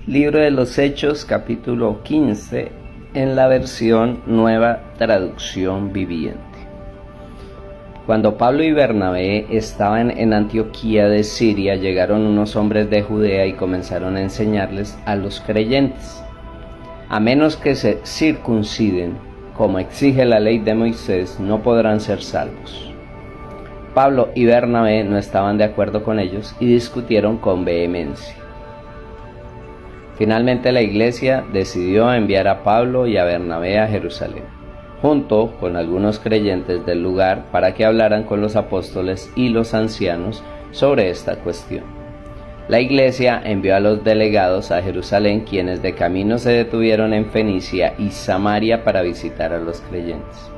Libro de los Hechos, capítulo 15, en la versión Nueva Traducción Viviente. Cuando Pablo y Bernabé estaban en Antioquía de Siria, llegaron unos hombres de Judea y comenzaron a enseñarles a los creyentes: a menos que se circunciden, como exige la ley de Moisés, no podrán ser salvos. Pablo y Bernabé no estaban de acuerdo con ellos y discutieron con vehemencia. Finalmente la iglesia decidió enviar a Pablo y a Bernabé a Jerusalén, junto con algunos creyentes del lugar, para que hablaran con los apóstoles y los ancianos sobre esta cuestión. La iglesia envió a los delegados a Jerusalén, quienes de camino se detuvieron en Fenicia y Samaria para visitar a los creyentes.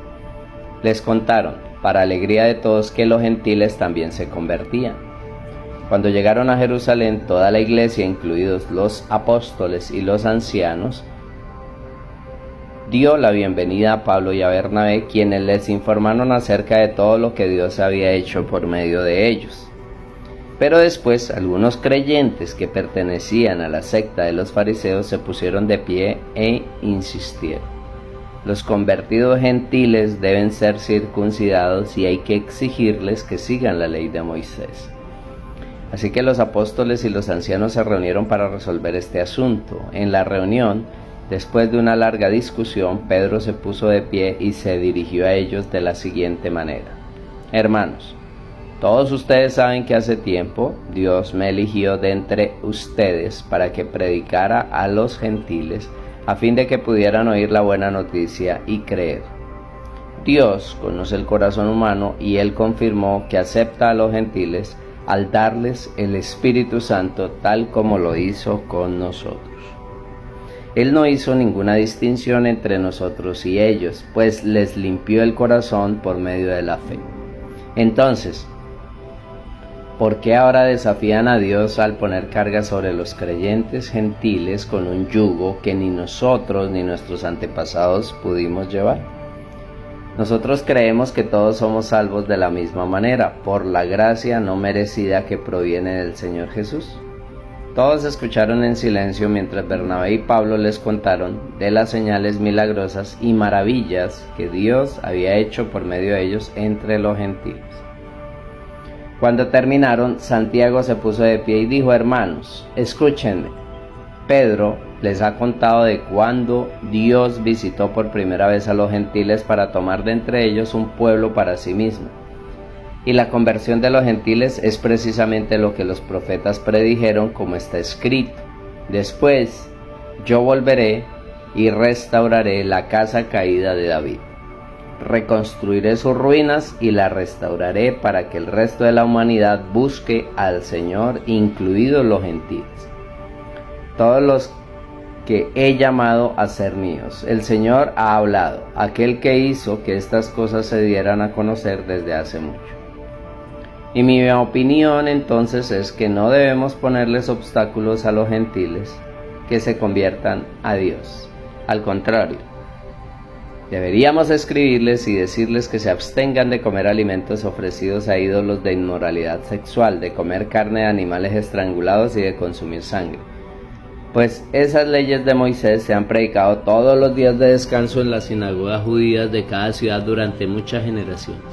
Les contaron, para alegría de todos, que los gentiles también se convertían. Cuando llegaron a Jerusalén, toda la iglesia, incluidos los apóstoles y los ancianos, dio la bienvenida a Pablo y a Bernabé, quienes les informaron acerca de todo lo que Dios había hecho por medio de ellos. Pero después, algunos creyentes que pertenecían a la secta de los fariseos se pusieron de pie e insistieron: los convertidos gentiles deben ser circuncidados y hay que exigirles que sigan la ley de Moisés. Así que los apóstoles y los ancianos se reunieron para resolver este asunto. En la reunión, después de una larga discusión, Pedro se puso de pie y se dirigió a ellos de la siguiente manera: hermanos, todos ustedes saben que hace tiempo Dios me eligió de entre ustedes para que predicara a los gentiles, a fin de que pudieran oír la buena noticia y creer. Dios conoce el corazón humano y Él confirmó que acepta a los gentiles al darles el Espíritu Santo, tal como lo hizo con nosotros. Él no hizo ninguna distinción entre nosotros y ellos, pues les limpió el corazón por medio de la fe. Entonces, ¿por qué ahora desafían a Dios al poner carga sobre los creyentes gentiles con un yugo que ni nosotros ni nuestros antepasados pudimos llevar? Nosotros creemos que todos somos salvos de la misma manera, por la gracia no merecida que proviene del Señor Jesús. Todos escucharon en silencio mientras Bernabé y Pablo les contaron de las señales milagrosas y maravillas que Dios había hecho por medio de ellos entre los gentiles. Cuando terminaron, Santiago se puso de pie y dijo: hermanos, escúchenme. Pedro les ha contado de cuando Dios visitó por primera vez a los gentiles para tomar de entre ellos un pueblo para sí mismo. Y la conversión de los gentiles es precisamente lo que los profetas predijeron, como está escrito: después yo volveré y restauraré la casa caída de David. Reconstruiré sus ruinas y la restauraré para que el resto de la humanidad busque al Señor, incluidos los gentiles, todos los que he llamado a ser míos. El Señor ha hablado, aquel que hizo que estas cosas se dieran a conocer desde hace mucho. Y mi opinión entonces es que no debemos ponerles obstáculos a los gentiles que se conviertan a Dios. Al contrario, deberíamos escribirles y decirles que se abstengan de comer alimentos ofrecidos a ídolos, de inmoralidad sexual, de comer carne de animales estrangulados y de consumir sangre. Pues esas leyes de Moisés se han predicado todos los días de descanso en las sinagogas judías de cada ciudad durante muchas generaciones.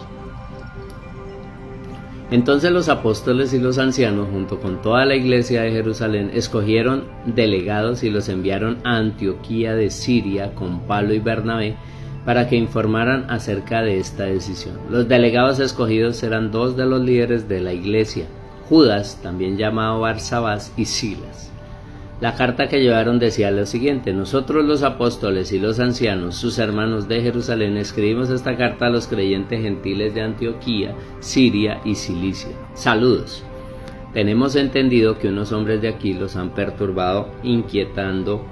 Entonces los apóstoles y los ancianos, junto con toda la iglesia de Jerusalén, escogieron delegados y los enviaron a Antioquía de Siria con Pablo y Bernabé para que informaran acerca de esta decisión. Los delegados escogidos eran dos de los líderes de la iglesia: Judas, también llamado Barsabás, y Silas. La carta que llevaron decía lo siguiente: nosotros los apóstoles y los ancianos, sus hermanos de Jerusalén, escribimos esta carta a los creyentes gentiles de Antioquía, Siria y Cilicia. Saludos. Tenemos entendido que unos hombres de aquí los han perturbado, inquietando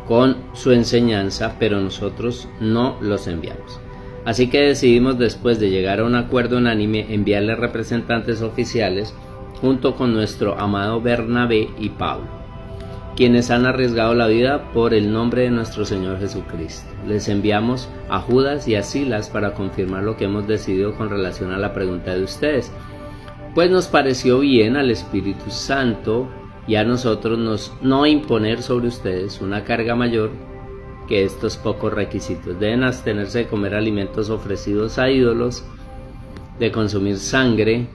con su enseñanza, pero nosotros no los enviamos. Así que decidimos, después de llegar a un acuerdo unánime, enviarles representantes oficiales junto con nuestro amado Bernabé y Pablo, quienes han arriesgado la vida por el nombre de nuestro Señor Jesucristo. Les enviamos a Judas y a Silas para confirmar lo que hemos decidido con relación a la pregunta de ustedes, pues nos pareció bien al Espíritu Santo y a nosotros no imponer sobre ustedes una carga mayor que estos pocos requisitos. Deben abstenerse de comer alimentos ofrecidos a ídolos, de consumir sangre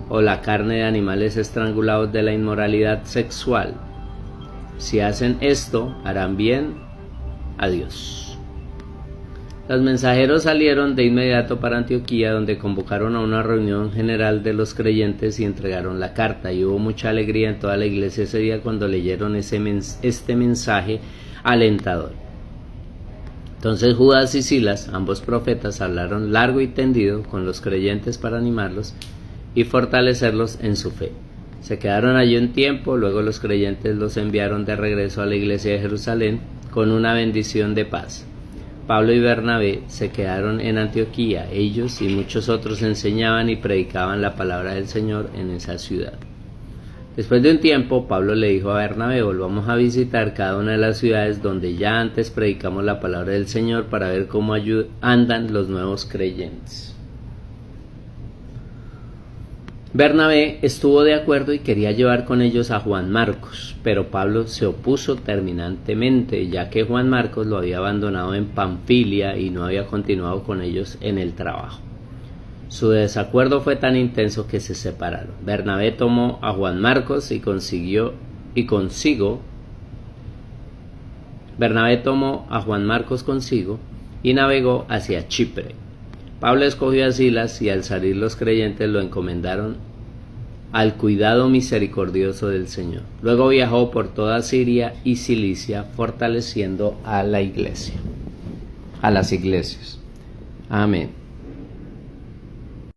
o la carne de animales estrangulados, de la inmoralidad sexual. Si hacen esto, harán bien a Dios. Los mensajeros salieron de inmediato para Antioquía, donde convocaron a una reunión general de los creyentes y entregaron la carta, y hubo mucha alegría en toda la iglesia ese día cuando leyeron este mensaje alentador. Entonces Judas y Silas, ambos profetas, hablaron largo y tendido con los creyentes para animarlos y fortalecerlos en su fe. Se quedaron allí un tiempo, luego los creyentes los enviaron de regreso a la iglesia de Jerusalén con una bendición de paz. Pablo y Bernabé se quedaron en Antioquía. Ellos y muchos otros enseñaban y predicaban la palabra del Señor en esa ciudad. Después de un tiempo, Pablo le dijo a Bernabé: volvamos a visitar cada una de las ciudades donde ya antes predicamos la palabra del Señor para ver cómo andan los nuevos creyentes. Bernabé estuvo de acuerdo y quería llevar con ellos a Juan Marcos, pero Pablo se opuso terminantemente, ya que Juan Marcos lo había abandonado en Panfilia y no había continuado con ellos en el trabajo. Su desacuerdo fue tan intenso que se separaron. Bernabé tomó a Juan Marcos consigo y navegó hacia Chipre. Pablo escogió a Silas y al salir los creyentes lo encomendaron al cuidado misericordioso del Señor. Luego viajó por toda Siria y Cilicia, fortaleciendo a las iglesias. Amén.